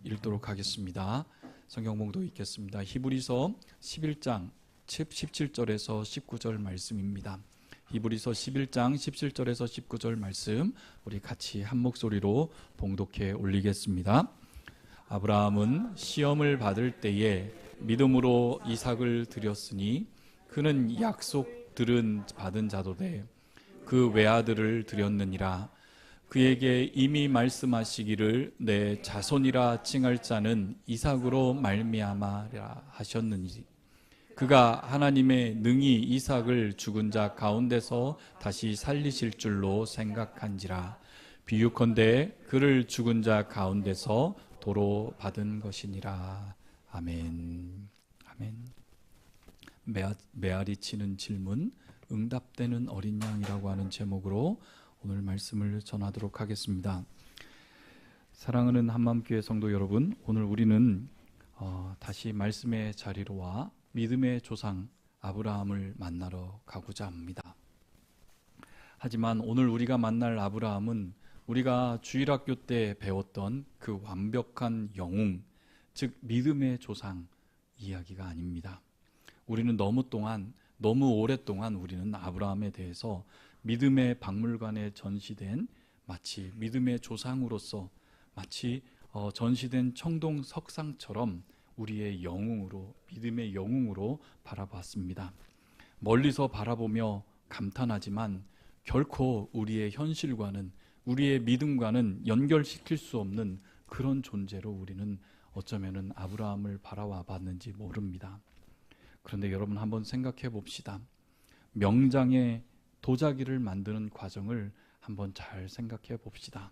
읽도록 하겠습니다. 성경 봉독 읽겠습니다. 히브리서 11장 17절에서 19절 말씀입니다. 히브리서 11장 17절에서 19절 말씀 우리 같이 한 목소리로 봉독해 올리겠습니다. 아브라함은 시험을 받을 때에 믿음으로 이삭을 드렸으니 그는 약속들은 받은 자도되 그 외아들을 드렸느니라. 그에게 이미 말씀하시기를 내 자손이라 칭할 자는 이삭으로 말미암아라 하셨느니라. 그가 하나님의 능히 이삭을 죽은 자 가운데서 다시 살리실 줄로 생각한지라. 비유컨대 그를 죽은 자 가운데서 도로 받은 것이니라. 아멘. 아멘. 메아리 치는 질문, 응답되는 어린 양이라고 하는 제목으로 오늘 말씀을 전하도록 하겠습니다. 사랑하는 한마음교회 성도 여러분, 오늘 우리는 다시 말씀의 자리로 와 믿음의 조상 아브라함을 만나러 가고자 합니다. 하지만 오늘 우리가 만날 아브라함은 우리가 주일학교 때 배웠던 그 완벽한 영웅, 즉 믿음의 조상 이야기가 아닙니다. 우리는 너무 오랫동안 우리는 아브라함에 대해서 믿음의 박물관에 전시된 마치 믿음의 조상으로서 마치 전시된 청동 석상처럼 우리의 영웅으로, 믿음의 영웅으로 바라봤습니다. 멀리서 바라보며 감탄하지만 결코 우리의 현실과는, 우리의 믿음과는 연결시킬 수 없는 그런 존재로 우리는 어쩌면은 아브라함을 바라와 봤는지 모릅니다. 그런데 여러분 한번 생각해 봅시다. 명장의 도자기를 만드는 과정을 한번 잘 생각해 봅시다.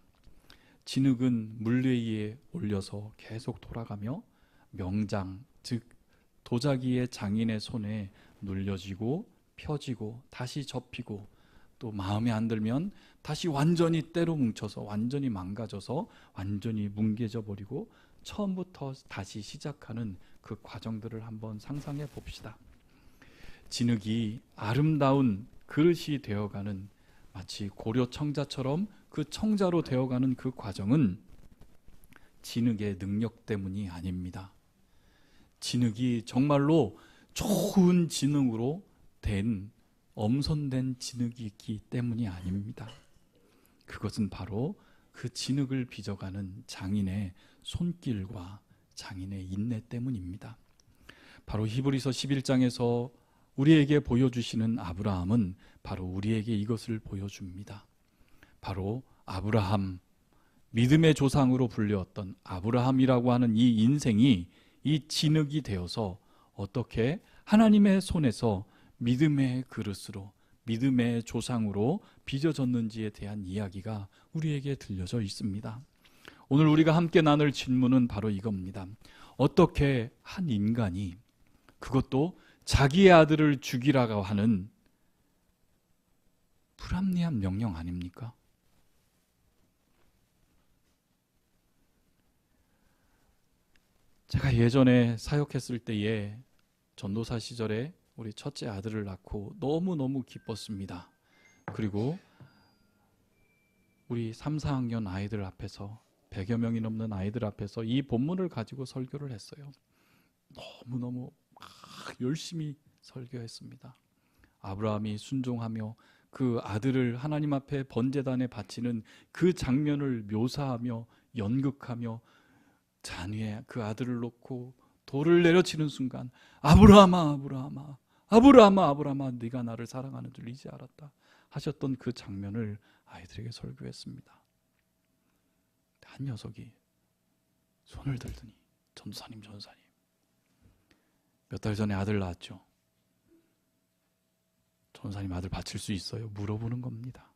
진흙은 물레위에 올려서 계속 돌아가며 명장, 즉 도자기의 장인의 손에 눌려지고 펴지고 다시 접히고 또 마음에 안 들면 다시 완전히 때로 뭉쳐서 완전히 망가져서 완전히 뭉개져 버리고 처음부터 다시 시작하는 그 과정들을 한번 상상해 봅시다. 진흙이 아름다운 그릇이 되어가는, 마치 고려 청자처럼 그 청자로 되어가는 그 과정은 진흙의 능력 때문이 아닙니다. 진흙이 정말로 좋은 진흙으로 된, 엄선된 진흙이 있기 때문이 아닙니다. 그것은 바로 그 진흙을 빚어가는 장인의 손길과 장인의 인내 때문입니다. 바로 히브리서 11장에서 우리에게 보여주시는 아브라함은 바로 우리에게 이것을 보여줍니다. 바로 아브라함, 믿음의 조상으로 불렸던 아브라함이라고 하는 이 인생이 이 진흙이 되어서 어떻게 하나님의 손에서 믿음의 그릇으로, 믿음의 조상으로 빚어졌는지에 대한 이야기가 우리에게 들려져 있습니다. 오늘 우리가 함께 나눌 질문은 바로 이겁니다. 어떻게 한 인간이, 그것도 자기의 아들을 죽이라고 하는 불합리한 명령 아닙니까? 제가 예전에 사역했을 때에 전도사 시절에 우리 첫째 아들을 낳고 너무너무 기뻤습니다. 그리고 우리 3, 4학년 아이들 앞에서 100여 명이 넘는 아이들 앞에서 이 본문을 가지고 설교를 했어요. 너무너무 열심히 설교했습니다. 아브라함이 순종하며 그 아들을 하나님 앞에 번제단에 바치는 그 장면을 묘사하며 연극하며 잔위에 그 아들을 놓고 돌을 내려치는 순간 아브라함아 아브라함아 아브라함아 아브라함아 네가 나를 사랑하는 줄 이제 알았다 하셨던 그 장면을 아이들에게 설교했습니다. 한 녀석이 손을 들더니 전도사님 몇 달 전에 아들 낳았죠. 전도사님 아들 바칠 수 있어요? 물어보는 겁니다.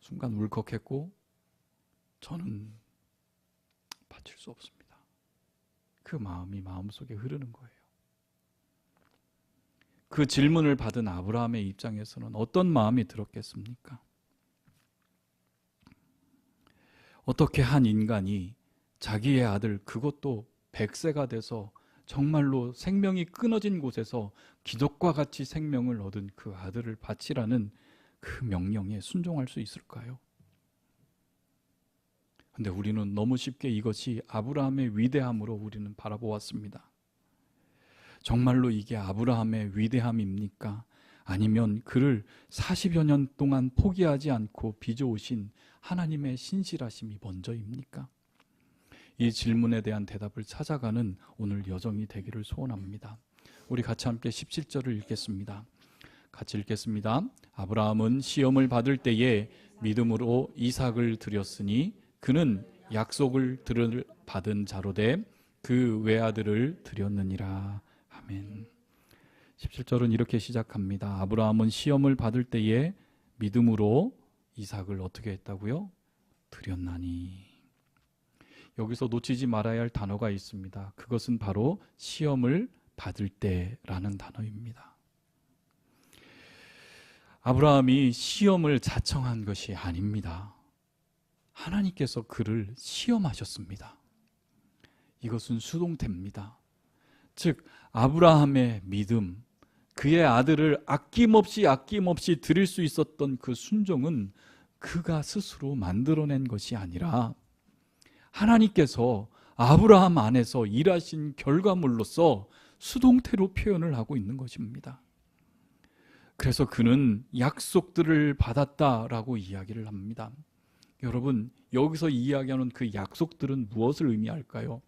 순간 울컥했고 저는 바칠 수 없습니다. 그 마음이 마음속에 흐르는 거예요. 그 질문을 받은 아브라함의 입장에서는 어떤 마음이 들었겠습니까? 어떻게 한 인간이 자기의 아들, 그것도 100세가 돼서 정말로 생명이 끊어진 곳에서 기적과 같이 생명을 얻은 그 아들을 바치라는 그 명령에 순종할 수 있을까요? 근데 우리는 너무 쉽게 이것이 아브라함의 위대함으로 우리는 바라보았습니다. 정말로 이게 아브라함의 위대함입니까? 아니면 그를 40여 년 동안 포기하지 않고 빚어오신 하나님의 신실하심이 먼저입니까? 이 질문에 대한 대답을 찾아가는 오늘 여정이 되기를 소원합니다. 우리 같이 함께 17절을 읽겠습니다. 같이 읽겠습니다. 아브라함은 시험을 받을 때에 믿음으로 이삭을 드렸으니 그는 약속을 받은 자로 돼 그 외아들을 드렸느니라. 아멘. 17절은 이렇게 시작합니다. 아브라함은 시험을 받을 때에 믿음으로 이삭을 어떻게 했다고요? 드렸나니. 여기서 놓치지 말아야 할 단어가 있습니다. 그것은 바로 시험을 받을 때라는 단어입니다. 아브라함이 시험을 자청한 것이 아닙니다. 하나님께서 그를 시험하셨습니다. 이것은 수동태입니다. 즉 아브라함의 믿음, 그의 아들을 아낌없이 드릴 수 있었던 그 순종은 그가 스스로 만들어낸 것이 아니라 하나님께서 아브라함 안에서 일하신 결과물로서 수동태로 표현을 하고 있는 것입니다. 그래서 그는 약속들을 받았다라고 이야기를 합니다. 여러분, 여기서 이야기하는 그 약속들은 무엇을 의미할까요?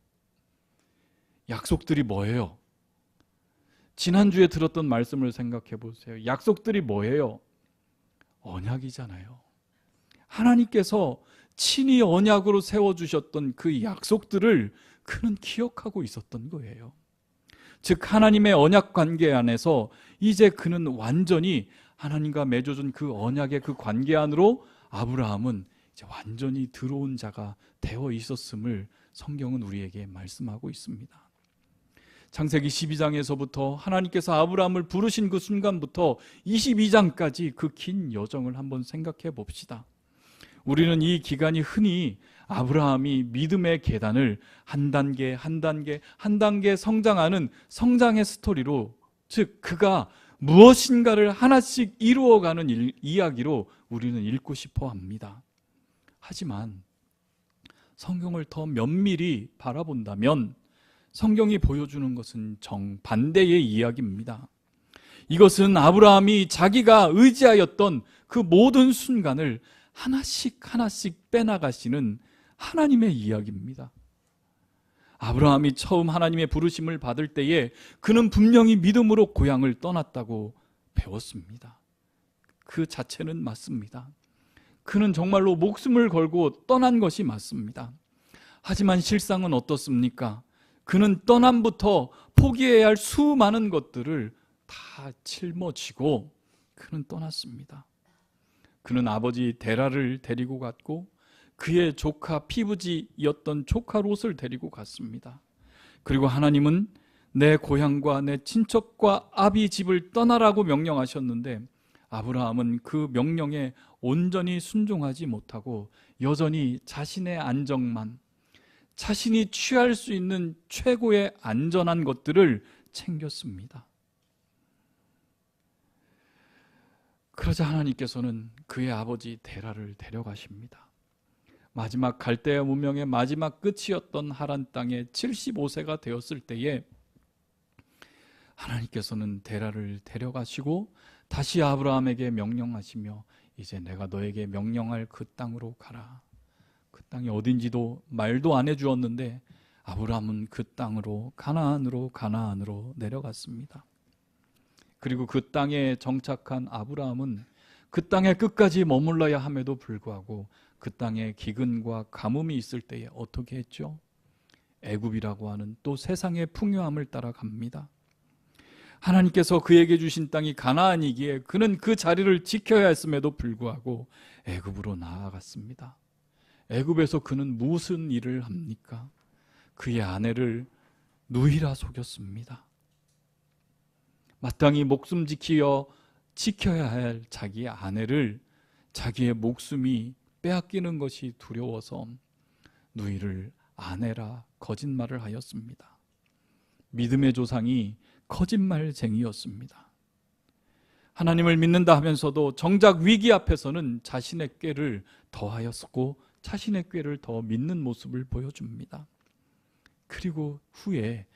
약속들이 뭐예요? 지난주에 들었던 말씀을 생각해 보세요. 약속들이 뭐예요? 언약이잖아요. 하나님께서 친히 언약으로 세워주셨던 그 약속들을 그는 기억하고 있었던 거예요. 즉 하나님의 언약 관계 안에서 이제 그는 완전히 하나님과 맺어준 그 언약의 그 관계 안으로 아브라함은 이제 완전히 들어온 자가 되어 있었음을 성경은 우리에게 말씀하고 있습니다. 창세기 12장에서부터 하나님께서 아브라함을 부르신 그 순간부터 22장까지 그 긴 여정을 한번 생각해 봅시다. 우리는 이 기간이 흔히 아브라함이 믿음의 계단을 한 단계 성장하는 성장의 스토리로, 즉 그가 무엇인가를 하나씩 이루어가는 이야기로 우리는 읽고 싶어 합니다. 하지만 성경을 더 면밀히 바라본다면 성경이 보여주는 것은 정반대의 이야기입니다. 이것은 아브라함이 자기가 의지하였던 그 모든 순간을 하나씩 빼나가시는 하나님의 이야기입니다. 아브라함이 처음 하나님의 부르심을 받을 때에 그는 분명히 믿음으로 고향을 떠났다고 배웠습니다. 그 자체는 맞습니다. 그는 정말로 목숨을 걸고 떠난 것이 맞습니다. 하지만 실상은 어떻습니까? 그는 떠남부터 포기해야 할 수많은 것들을 다 짊어지고 그는 떠났습니다. 그는 아버지 데라를 데리고 갔고 그의 조카 피부지였던 조카 롯을 데리고 갔습니다. 그리고 하나님은 내 고향과 내 친척과 아비 집을 떠나라고 명령하셨는데 아브라함은 그 명령에 온전히 순종하지 못하고 여전히 자신의 안정만, 자신이 취할 수 있는 최고의 안전한 것들을 챙겼습니다. 그러자 하나님께서는 그의 아버지 데라를 데려가십니다. 마지막 갈대아 문명의 마지막 끝이었던 하란 땅에 75세가 되었을 때에 하나님께서는 데라를 데려가시고 다시 아브라함에게 명령하시며 이제 내가 너에게 명령할 그 땅으로 가라. 그 땅이 어딘지도 말도 안 해주었는데 아브라함은 그 땅으로 가나안으로 내려갔습니다. 그리고 그 땅에 정착한 아브라함은 그 땅에 끝까지 머물러야 함에도 불구하고 그 땅에 기근과 가뭄이 있을 때에 어떻게 했죠? 애굽이라고 하는 또 세상의 풍요함을 따라갑니다. 하나님께서 그에게 주신 땅이 가나안이기에 그는 그 자리를 지켜야 했음에도 불구하고 애굽으로 나아갔습니다. 애굽에서 그는 무슨 일을 합니까? 그의 아내를 누이라 속였습니다. 마땅히 목숨 지켜야 할 자기의 아내를 자기의 목숨이 빼앗기는 것이 두려워서 누이를 아내라 거짓말을 하였습니다. 믿음의 조상이 거짓말쟁이였습니다. 하나님을 믿는다 하면서도 정작 위기 앞에서는 자신의 꾀를 더하였고 자신의 꾀를 더 믿는 모습을 보여줍니다. 그리고 후에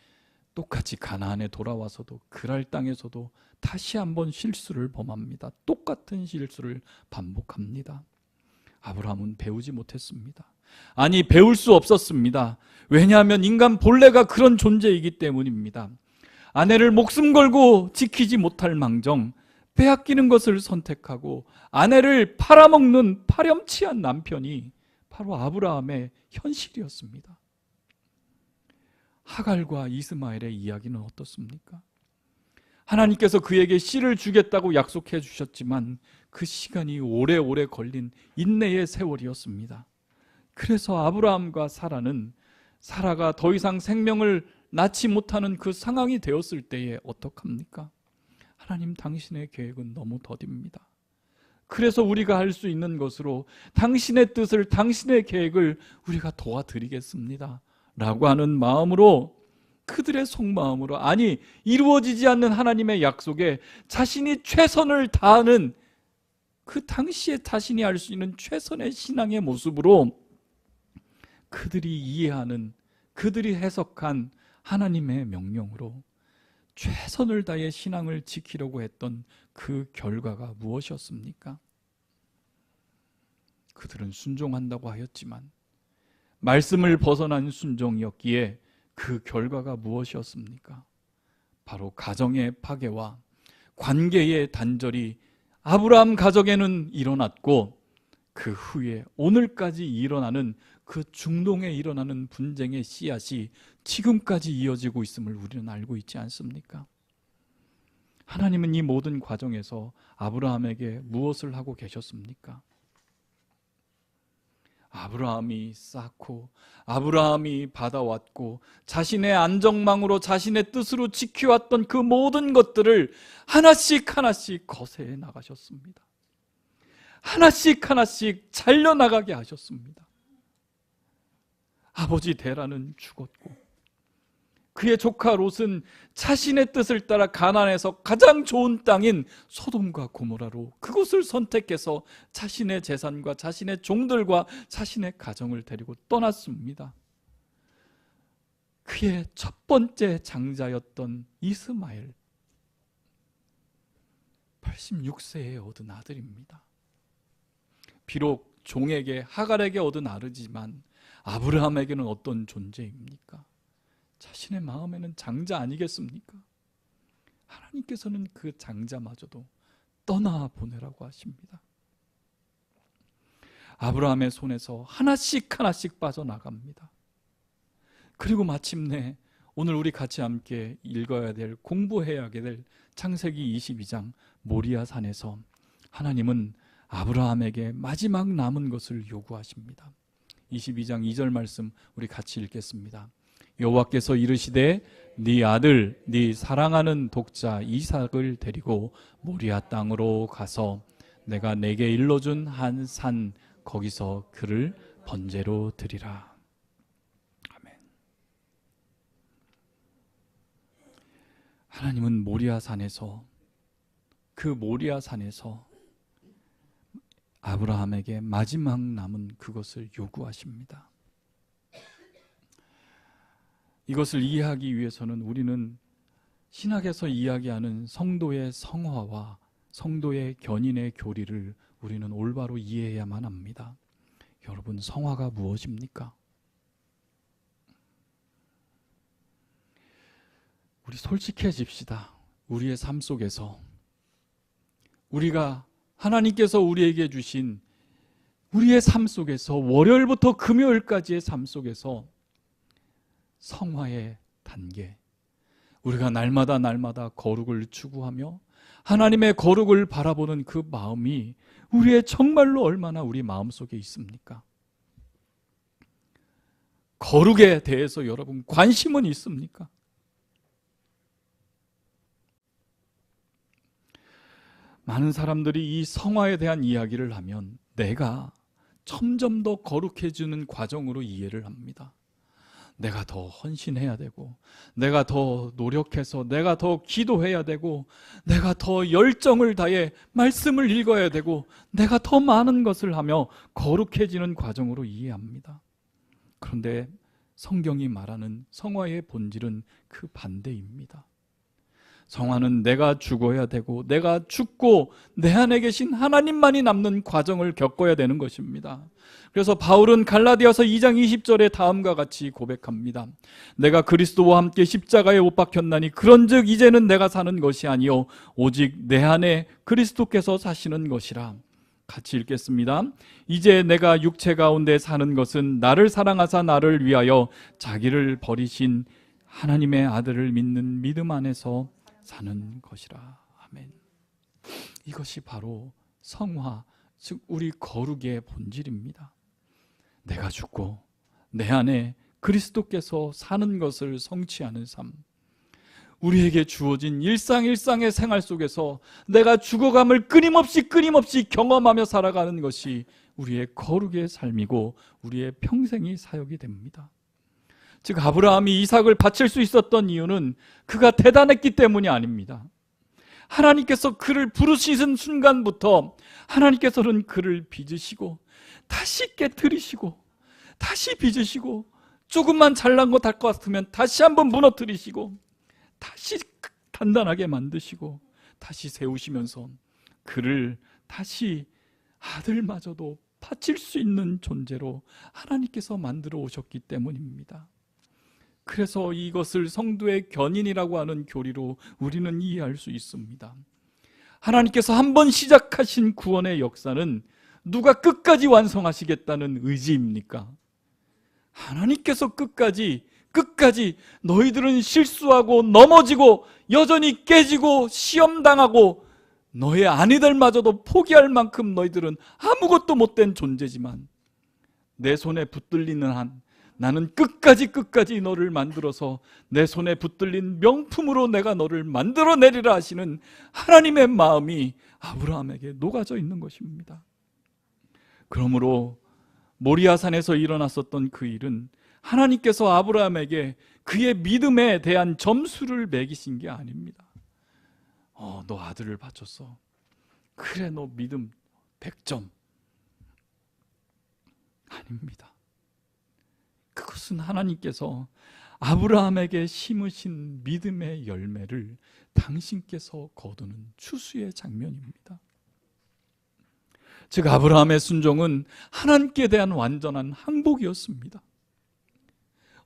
똑같이 가나안에 돌아와서도 그랄 땅에서도 다시 한번 실수를 범합니다. 똑같은 실수를 반복합니다. 아브라함은 배우지 못했습니다. 아니, 배울 수 없었습니다. 왜냐하면 인간 본래가 그런 존재이기 때문입니다. 아내를 목숨 걸고 지키지 못할 망정 빼앗기는 것을 선택하고 아내를 팔아먹는 파렴치한 남편이 바로 아브라함의 현실이었습니다. 하갈과 이스마엘의 이야기는 어떻습니까? 하나님께서 그에게 씨를 주겠다고 약속해 주셨지만 그 시간이 오래오래 걸린 인내의 세월이었습니다. 그래서 아브라함과 사라가 더 이상 생명을 낳지 못하는 그 상황이 되었을 때에 어떡합니까? 하나님, 당신의 계획은 너무 더딥니다. 그래서 우리가 할 수 있는 것으로 당신의 뜻을, 당신의 계획을 우리가 도와드리겠습니다 라고 하는 마음으로, 그들의 속마음으로, 아니, 이루어지지 않는 하나님의 약속에 자신이 최선을 다하는 그 당시에 자신이 할 수 있는 최선의 신앙의 모습으로 그들이 이해하는, 그들이 해석한 하나님의 명령으로 최선을 다해 신앙을 지키려고 했던 그 결과가 무엇이었습니까? 그들은 순종한다고 하였지만 말씀을 벗어난 순종이었기에 그 결과가 무엇이었습니까? 바로 가정의 파괴와 관계의 단절이 아브라함 가정에는 일어났고, 그 후에 오늘까지 일어나는 그 중동에 일어나는 분쟁의 씨앗이 지금까지 이어지고 있음을 우리는 알고 있지 않습니까? 하나님은 이 모든 과정에서 아브라함에게 무엇을 하고 계셨습니까? 아브라함이 쌓고 아브라함이 받아왔고 자신의 안정망으로 자신의 뜻으로 지켜왔던 그 모든 것들을 하나씩 하나씩 거세해 나가셨습니다. 하나씩 하나씩 잘려나가게 하셨습니다. 아버지 데라는 죽었고 그의 조카 롯은 자신의 뜻을 따라 가나안에서 가장 좋은 땅인 소돔과 고모라로 그곳을 선택해서 자신의 재산과 자신의 종들과 자신의 가정을 데리고 떠났습니다. 그의 첫 번째 장자였던 이스마엘, 86세에 얻은 아들입니다. 비록 종에게, 하갈에게 얻은 아들이지만 아브라함에게는 어떤 존재입니까? 자신의 마음에는 장자 아니겠습니까? 하나님께서는 그 장자마저도 떠나보내라고 하십니다. 아브라함의 손에서 하나씩 하나씩 빠져나갑니다. 그리고 마침내 오늘 우리 같이 함께 읽어야 될, 공부해야 될 창세기 22장 모리아 산에서 하나님은 아브라함에게 마지막 남은 것을 요구하십니다. 22장 2절 말씀 우리 같이 읽겠습니다. 여호와께서 이르시되 네 아들 네 사랑하는 독자 이삭을 데리고 모리아 땅으로 가서 내가 내게 일러준 한 산 거기서 그를 번제로 드리라. 아멘. 하나님은 모리아 산에서, 그 모리아 산에서 아브라함에게 마지막 남은 그것을 요구하십니다. 이것을 이해하기 위해서는 우리는 신학에서 이야기하는 성도의 성화와 성도의 견인의 교리를 우리는 올바로 이해해야만 합니다. 여러분, 성화가 무엇입니까? 우리 솔직해집시다. 우리의 삶 속에서 우리가 하나님께서 우리에게 주신 우리의 삶 속에서 월요일부터 금요일까지의 삶 속에서 성화의 단계, 우리가 날마다 거룩을 추구하며 하나님의 거룩을 바라보는 그 마음이 우리의 정말로 얼마나 우리 마음속에 있습니까? 거룩에 대해서 여러분 관심은 있습니까? 많은 사람들이 이 성화에 대한 이야기를 하면 내가 점점 더 거룩해지는 과정으로 이해를 합니다. 내가 더 헌신해야 되고, 내가 더 노력해서 내가 더 기도해야 되고, 내가 더 열정을 다해 말씀을 읽어야 되고, 내가 더 많은 것을 하며 거룩해지는 과정으로 이해합니다. 그런데 성경이 말하는 성화의 본질은 그 반대입니다. 성화는 내가 죽어야 되고, 내가 죽고 내 안에 계신 하나님만이 남는 과정을 겪어야 되는 것입니다. 그래서 바울은 갈라디아서 2장 20절에 다음과 같이 고백합니다. 내가 그리스도와 함께 십자가에 못 박혔나니 그런즉 이제는 내가 사는 것이 아니요 오직 내 안에 그리스도께서 사시는 것이라. 같이 읽겠습니다. 이제 내가 육체 가운데 사는 것은 나를 사랑하사 나를 위하여 자기를 버리신 하나님의 아들을 믿는 믿음 안에서 사는 것이라. 아멘. 이것이 바로 성화, 즉 우리 거룩의 본질입니다. 내가 죽고 내 안에 그리스도께서 사는 것을 성취하는 삶, 우리에게 주어진 일상의 생활 속에서 내가 죽어감을 끊임없이 경험하며 살아가는 것이 우리의 거룩의 삶이고 우리의 평생이 사역이 됩니다. 즉 아브라함이 이삭을 바칠 수 있었던 이유는 그가 대단했기 때문이 아닙니다. 하나님께서 그를 부르시는 순간부터 하나님께서는 그를 빚으시고 다시 깨뜨리시고 다시 빚으시고, 조금만 잘난 것 할 것 같으면 다시 한번 무너뜨리시고 다시 단단하게 만드시고 다시 세우시면서 그를 다시 아들마저도 바칠 수 있는 존재로 하나님께서 만들어 오셨기 때문입니다. 그래서 이것을 성도의 견인이라고 하는 교리로 우리는 이해할 수 있습니다. 하나님께서 한번 시작하신 구원의 역사는 누가 끝까지 완성하시겠다는 의지입니까? 하나님께서 끝까지 너희들은 실수하고 넘어지고 여전히 깨지고 시험당하고 너의 아내들마저도 포기할 만큼 너희들은 아무것도 못된 존재지만 내 손에 붙들리는 한 나는 끝까지 너를 만들어서 내 손에 붙들린 명품으로 내가 너를 만들어내리라 하시는 하나님의 마음이 아브라함에게 녹아져 있는 것입니다. 그러므로 모리아산에서 일어났었던 그 일은 하나님께서 아브라함에게 그의 믿음에 대한 점수를 매기신 게 아닙니다. 너 아들을 바쳤어. 그래, 너 믿음 100점. 아닙니다. 그것은 하나님께서 아브라함에게 심으신 믿음의 열매를 당신께서 거두는 추수의 장면입니다. 즉 아브라함의 순종은 하나님께 대한 완전한 항복이었습니다.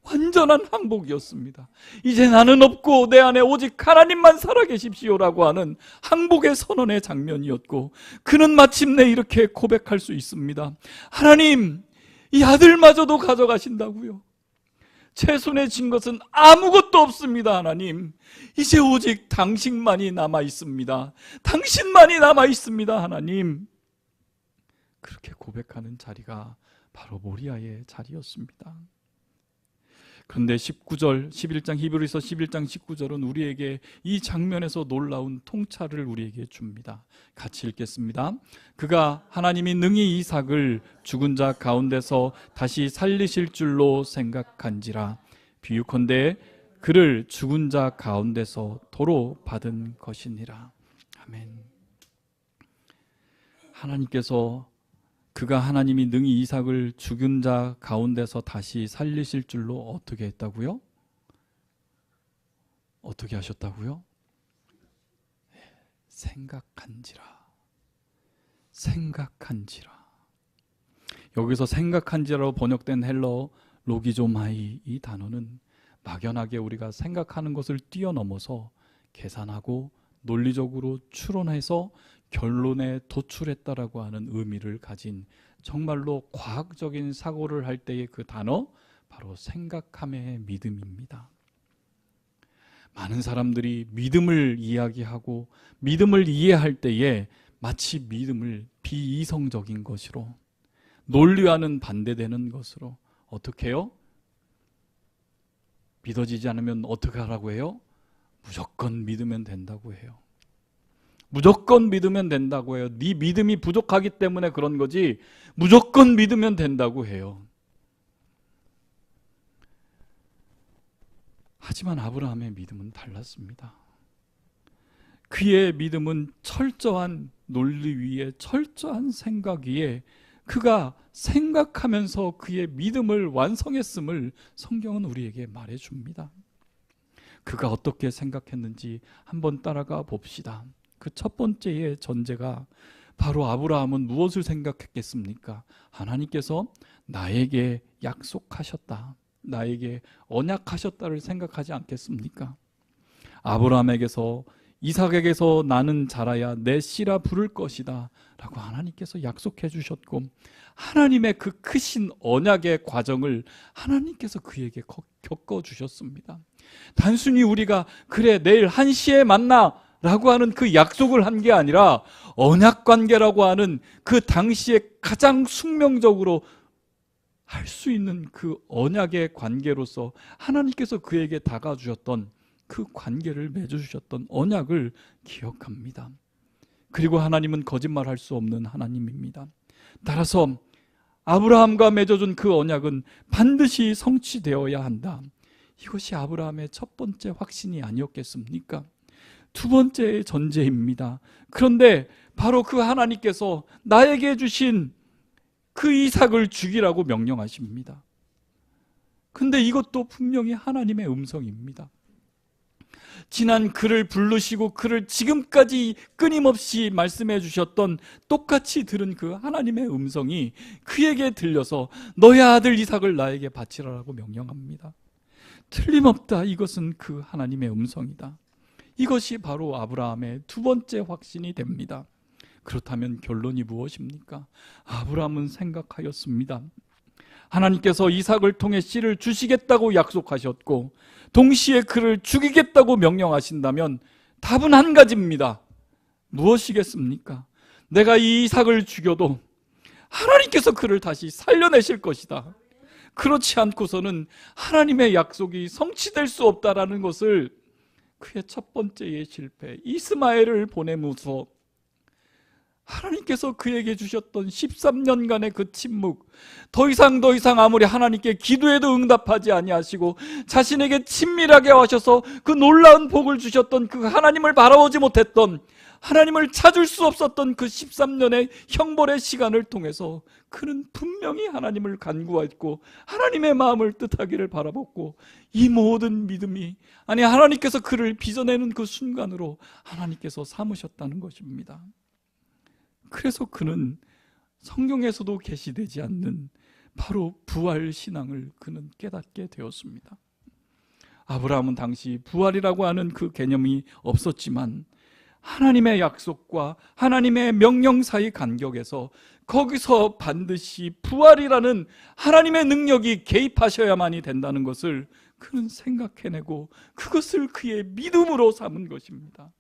완전한 항복이었습니다. 이제 나는 없고 내 안에 오직 하나님만 살아계십시오라고 하는 항복의 선언의 장면이었고, 그는 마침내 이렇게 고백할 수 있습니다. 하나님, 이 아들마저도 가져가신다고요? 제 손에 쥔 것은 아무것도 없습니다. 하나님, 이제 오직 당신만이 남아있습니다. 당신만이 남아있습니다. 하나님. 그렇게 고백하는 자리가 바로 모리아의 자리였습니다. 그런데 11장 히브리서 11장 19절은 우리에게 이 장면에서 놀라운 통찰을 우리에게 줍니다. 같이 읽겠습니다. 그가 하나님이 능히 이삭을 죽은 자 가운데서 다시 살리실 줄로 생각한지라. 비유컨대 그를 죽은 자 가운데서 도로 받은 것이니라. 아멘. 하나님께서 그가 하나님이 능히 이삭을 죽은 자 가운데서 다시 살리실 줄로 어떻게 했다고요? 어떻게 하셨다고요? 생각한지라. 여기서 생각한지라로 번역된 헬러 로기조마이, 이 단어는 막연하게 우리가 생각하는 것을 뛰어넘어서 계산하고 논리적으로 추론해서 결론에 도출했다라고 하는 의미를 가진 정말로 과학적인 사고를 할 때의 그 단어, 바로 생각함의 믿음입니다. 많은 사람들이 믿음을 이야기하고 믿음을 이해할 때에 마치 믿음을 비이성적인 것으로, 논리와는 반대되는 것으로 어떻게 해요? 믿어지지 않으면 어떻게 하라고 해요? 무조건 믿으면 된다고 해요. 무조건 믿으면 된다고 해요. 네 믿음이 부족하기 때문에 그런 거지 무조건 믿으면 된다고 해요. 하지만 아브라함의 믿음은 달랐습니다. 그의 믿음은 철저한 논리 위에, 철저한 생각 위에 그가 생각하면서 그의 믿음을 완성했음을 성경은 우리에게 말해줍니다. 그가 어떻게 생각했는지 한번 따라가 봅시다. 그 첫 번째의 전제가 바로 아브라함은 무엇을 생각했겠습니까? 하나님께서 나에게 약속하셨다, 나에게 언약하셨다를 생각하지 않겠습니까? 아브라함에게서, 이삭에게서 나는 자라야 내 씨라 부를 것이다 라고 하나님께서 약속해 주셨고, 하나님의 그 크신 언약의 과정을 하나님께서 그에게 겪어 주셨습니다. 단순히 우리가 그래 내일 1시에 만나 라고 하는 그 약속을 한 게 아니라 언약 관계라고 하는 그 당시에 가장 숙명적으로 할 수 있는 그 언약의 관계로서 하나님께서 그에게 다가주셨던 그 관계를 맺어주셨던 언약을 기억합니다. 그리고 하나님은 거짓말할 수 없는 하나님입니다. 따라서 아브라함과 맺어준 그 언약은 반드시 성취되어야 한다. 이것이 아브라함의 첫 번째 확신이 아니었겠습니까? 두 번째의 전제입니다. 그런데 바로 그 하나님께서 나에게 주신 그 이삭을 죽이라고 명령하십니다. 근데 이것도 분명히 하나님의 음성입니다. 지난 그를 부르시고 그를 지금까지 끊임없이 말씀해 주셨던 똑같이 들은 그 하나님의 음성이 그에게 들려서 너의 아들 이삭을 나에게 바치라고 명령합니다. 틀림없다. 이것은 그 하나님의 음성이다. 이것이 바로 아브라함의 두 번째 확신이 됩니다. 그렇다면 결론이 무엇입니까? 아브라함은 생각하였습니다. 하나님께서 이삭을 통해 씨를 주시겠다고 약속하셨고 동시에 그를 죽이겠다고 명령하신다면 답은 한 가지입니다. 무엇이겠습니까? 내가 이 이삭을 죽여도 하나님께서 그를 다시 살려내실 것이다. 그렇지 않고서는 하나님의 약속이 성취될 수 없다라는 것을 그의 첫 번째의 실패, 이스마엘을 보내면서 하나님께서 그에게 주셨던 13년간의 그 침묵, 더 이상 아무리 하나님께 기도해도 응답하지 아니하시고 자신에게 친밀하게 하셔서 그 놀라운 복을 주셨던 그 하나님을 바라보지 못했던, 하나님을 찾을 수 없었던 그 13년의 형벌의 시간을 통해서 그는 분명히 하나님을 간구했고 하나님의 마음을 뜻하기를 바라봤고, 이 모든 믿음이, 아니 하나님께서 그를 빚어내는 그 순간으로 하나님께서 삼으셨다는 것입니다. 그래서 그는 성경에서도 게시되지 않는 바로 부활 신앙을 그는 깨닫게 되었습니다. 아브라함은 당시 부활이라고 하는 그 개념이 없었지만 하나님의 약속과 하나님의 명령 사이 간격에서 거기서 반드시 부활이라는 하나님의 능력이 개입하셔야만이 된다는 것을 그는 생각해내고 그것을 그의 믿음으로 삼은 것입니다.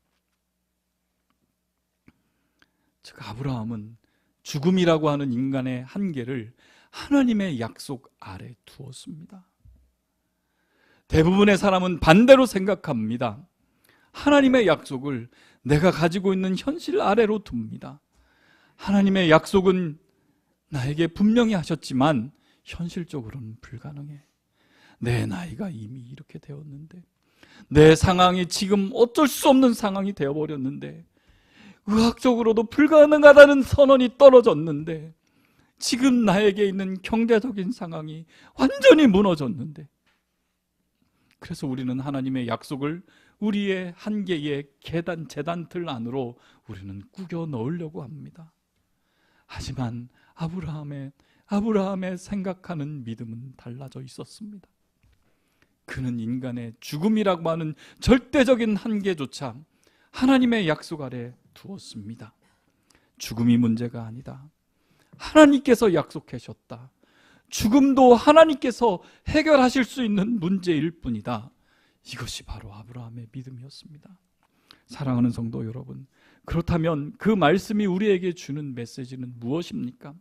즉 아브라함은 죽음이라고 하는 인간의 한계를 하나님의 약속 아래 두었습니다. 대부분의 사람은 반대로 생각합니다. 하나님의 약속을 내가 가지고 있는 현실 아래로 둡니다. 하나님의 약속은 나에게 분명히 하셨지만 현실적으로는 불가능해. 내 나이가 이미 이렇게 되었는데, 내 상황이 지금 어쩔 수 없는 상황이 되어버렸는데, 의학적으로도 불가능하다는 선언이 떨어졌는데, 지금 나에게 있는 경제적인 상황이 완전히 무너졌는데, 그래서 우리는 하나님의 약속을 우리의 한계의 재단틀 안으로 우리는 꾸겨 넣으려고 합니다. 하지만 아브라함의 생각하는 믿음은 달라져 있었습니다. 그는 인간의 죽음이라고 하는 절대적인 한계조차 하나님의 약속 아래 두었습니다. 죽음이 문제가 아니다. 하나님께서 약속하셨다. 죽음도 하나님께서 해결하실 수 있는 문제일 뿐이다. 이것이 바로 아브라함의 믿음이었습니다. 사랑하는 성도 여러분, 그렇다면 그 말씀이 우리에게 주는 메시지는 무엇입니까?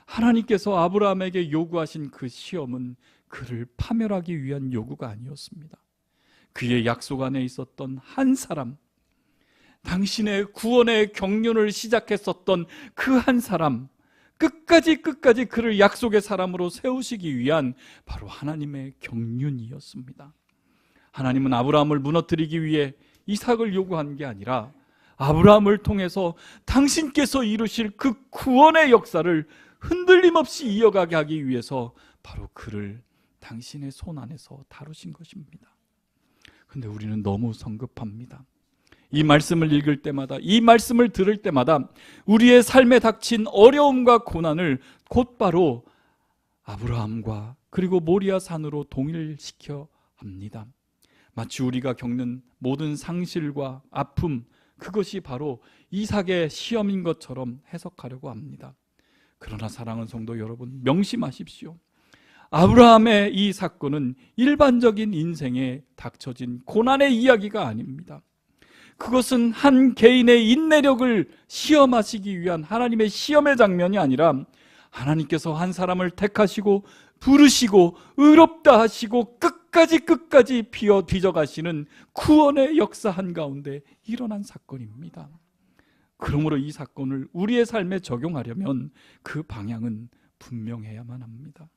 하나님께서 아브라함에게 요구하신 그 시험은 그를 파멸하기 위한 요구가 아니었습니다. 그의 약속 안에 있었던 한 사람, 당신의 구원의 경륜을 시작했었던 그 한 사람, 끝까지 그를 약속의 사람으로 세우시기 위한 바로 하나님의 경륜이었습니다. 하나님은 아브라함을 무너뜨리기 위해 이삭을 요구한 게 아니라 아브라함을 통해서 당신께서 이루실 그 구원의 역사를 흔들림 없이 이어가게 하기 위해서 바로 그를 당신의 손 안에서 다루신 것입니다. 근데 우리는 너무 성급합니다. 이 말씀을 읽을 때마다, 이 말씀을 들을 때마다 우리의 삶에 닥친 어려움과 고난을 곧바로 아브라함과 그리고 모리아 산으로 동일시켜 합니다. 마치 우리가 겪는 모든 상실과 아픔, 그것이 바로 이삭의 시험인 것처럼 해석하려고 합니다. 그러나 사랑하는 성도 여러분, 명심하십시오. 아브라함의 이 사건은 일반적인 인생에 닥쳐진 고난의 이야기가 아닙니다. 그것은 한 개인의 인내력을 시험하시기 위한 하나님의 시험의 장면이 아니라 하나님께서 한 사람을 택하시고 부르시고 의롭다 하시고 끝까지 빚어가시는 구원의 역사 한가운데 일어난 사건입니다. 그러므로 이 사건을 우리의 삶에 적용하려면 그 방향은 분명해야만 합니다.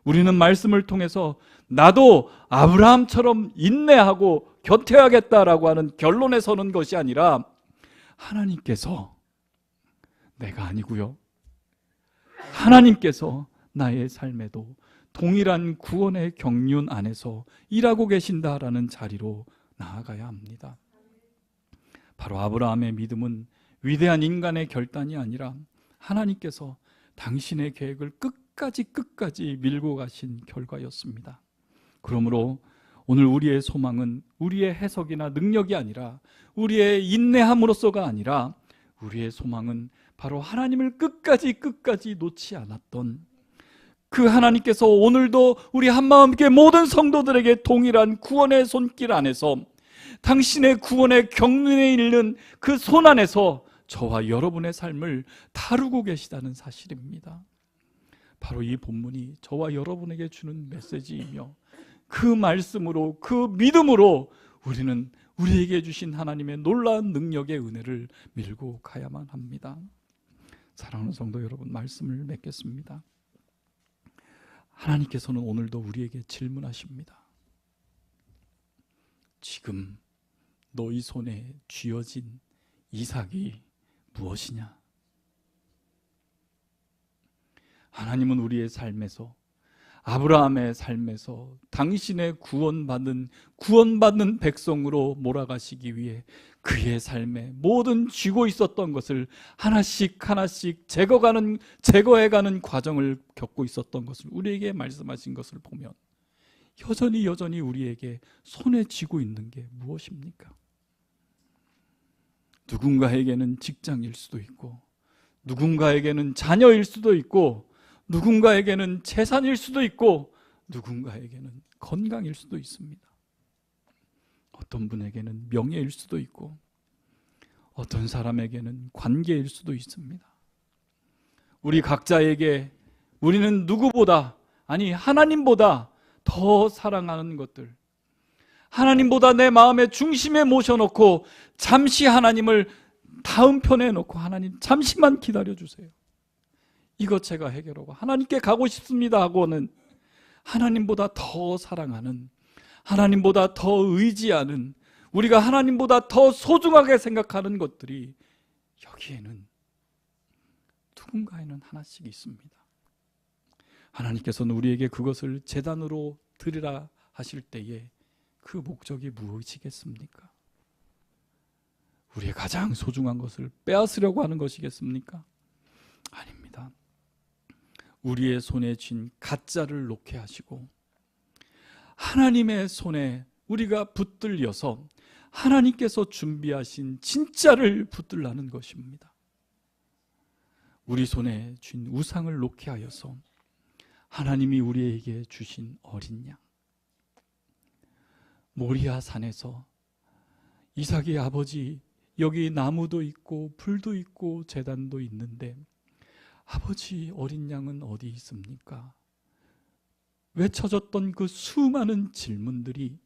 우리는 말씀을 통해서 나도 아브라함처럼 인내하고 견뎌야겠다라고 하는 결론에 서는 것이 아니라 하나님께서, 내가 아니고요, 하나님께서 나의 삶에도 동일한 구원의 경륜 안에서 일하고 계신다라는 자리로 나아가야 합니다. 바로 아브라함의 믿음은 위대한 인간의 결단이 아니라 하나님께서 당신의 계획을 끝까지 밀고 가신 결과였습니다. 그러므로 오늘 우리의 소망은 우리의 해석이나 능력이 아니라, 우리의 인내함으로써가 아니라, 우리의 소망은 바로 하나님을 끝까지 놓지 않았던 그 하나님께서 오늘도 우리 한마음교회 모든 성도들에게 동일한 구원의 손길 안에서 당신의 구원의 경륜에 있는 그 손 안에서 저와 여러분의 삶을 다루고 계시다는 사실입니다. 바로 이 본문이 저와 여러분에게 주는 메시지이며, 그 말씀으로, 그 믿음으로 우리는 우리에게 주신 하나님의 놀라운 능력의 은혜를 밀고 가야만 합니다. 사랑하는 성도 여러분, 말씀을 맺겠습니다. 하나님께서는 오늘도 우리에게 질문하십니다. 지금 너희 손에 쥐어진 이삭이 무엇이냐? 하나님은 우리의 삶에서, 아브라함의 삶에서 당신의 구원받는 백성으로 몰아가시기 위해 그의 삶에 모든 쥐고 있었던 것을 하나씩 제거해가는 과정을 겪고 있었던 것을 우리에게 말씀하신 것을 보면 여전히 우리에게 손에 쥐고 있는 게 무엇입니까? 누군가에게는 직장일 수도 있고, 누군가에게는 자녀일 수도 있고, 누군가에게는 재산일 수도 있고, 누군가에게는 건강일 수도 있습니다. 어떤 분에게는 명예일 수도 있고, 어떤 사람에게는 관계일 수도 있습니다. 우리 각자에게 우리는 누구보다, 아니 하나님보다 더 사랑하는 것들, 하나님보다 내 마음의 중심에 모셔놓고 잠시 하나님을 다음 편에 놓고, 하나님 잠시만 기다려주세요, 이것 제가 해결하고 하나님께 가고 싶습니다 하고는 하나님보다 더 사랑하는, 하나님보다 더 의지하는, 우리가 하나님보다 더 소중하게 생각하는 것들이 여기에는 누군가에는 하나씩 있습니다. 하나님께서는 우리에게 그것을 제단으로 드리라 하실 때에 그 목적이 무엇이겠습니까? 우리의 가장 소중한 것을 빼앗으려고 하는 것이겠습니까? 아닙니다. 우리의 손에 쥔 가짜를 놓게 하시고 하나님의 손에 우리가 붙들려서 하나님께서 준비하신 진짜를 붙들라는 것입니다. 우리 손에 쥔 우상을 놓게 하여서 하나님이 우리에게 주신 어린 양, 모리아 산에서 이삭의 아버지, 여기 나무도 있고 불도 있고 제단도 있는데 아버지, 어린 양은 어디 있습니까? 외쳐졌던 그 수많은 질문들이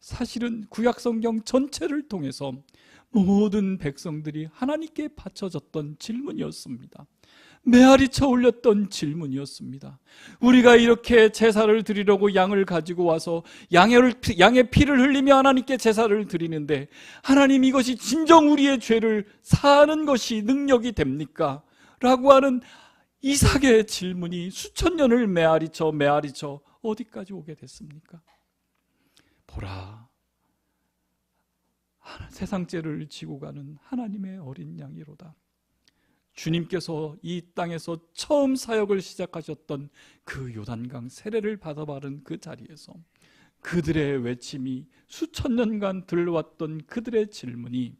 사실은 구약성경 전체를 통해서 모든 백성들이 하나님께 바쳐졌던 질문이었습니다. 메아리쳐 올렸던 질문이었습니다. 우리가 이렇게 제사를 드리려고 양을 가지고 와서 양의 피를 흘리며 하나님께 제사를 드리는데 하나님, 이것이 진정 우리의 죄를 사하는 것이 능력이 됩니까? 라고 하는 이삭의 질문이 수천 년을 메아리쳐 어디까지 오게 됐습니까? 보라, 세상 죄를 지고 가는 하나님의 어린 양이로다. 주님께서 이 땅에서 처음 사역을 시작하셨던 그 요단강 세례를 받아바른 그 자리에서 그들의 외침이, 수천 년간 들려왔던 그들의 질문이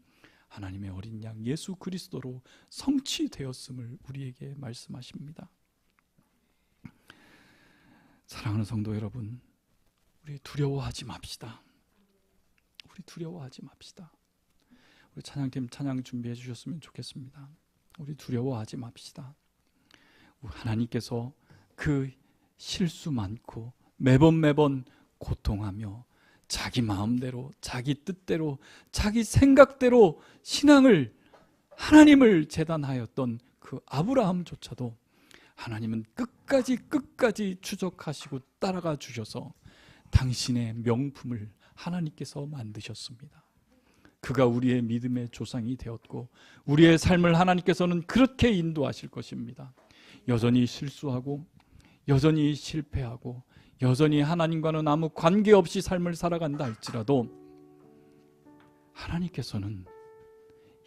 하나님의 어린 양 예수 그리스도로 성취되었음을 우리에게 말씀하십니다. 사랑하는 성도 여러분, 우리 두려워하지 맙시다. 우리 두려워하지 맙시다. 우리 찬양팀 찬양 준비해 주셨으면 좋겠습니다. 우리 두려워하지 맙시다. 하나님께서 그 실수 많고 매번 고통하며 자기 마음대로, 자기 뜻대로, 자기 생각대로 신앙을, 하나님을 재단하였던 그 아브라함조차도 하나님은 끝까지 추적하시고 따라가 주셔서 당신의 명품을 하나님께서 만드셨습니다. 그가 우리의 믿음의 조상이 되었고 우리의 삶을 하나님께서는 그렇게 인도하실 것입니다. 여전히 실수하고 여전히 실패하고 여전히 하나님과는 아무 관계없이 삶을 살아간다 할지라도 하나님께서는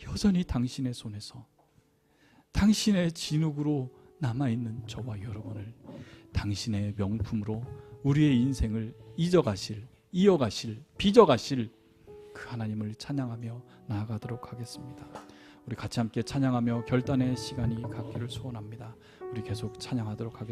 여전히 당신의 손에서 당신의 진흙으로 남아있는 저와 여러분을 당신의 명품으로 우리의 인생을 이어가실, 빚어가실 그 하나님을 찬양하며 나아가도록 하겠습니다. 우리 같이 함께 찬양하며 결단의 시간이 갖기를 소원합니다. 우리 계속 찬양하도록 하겠습니다.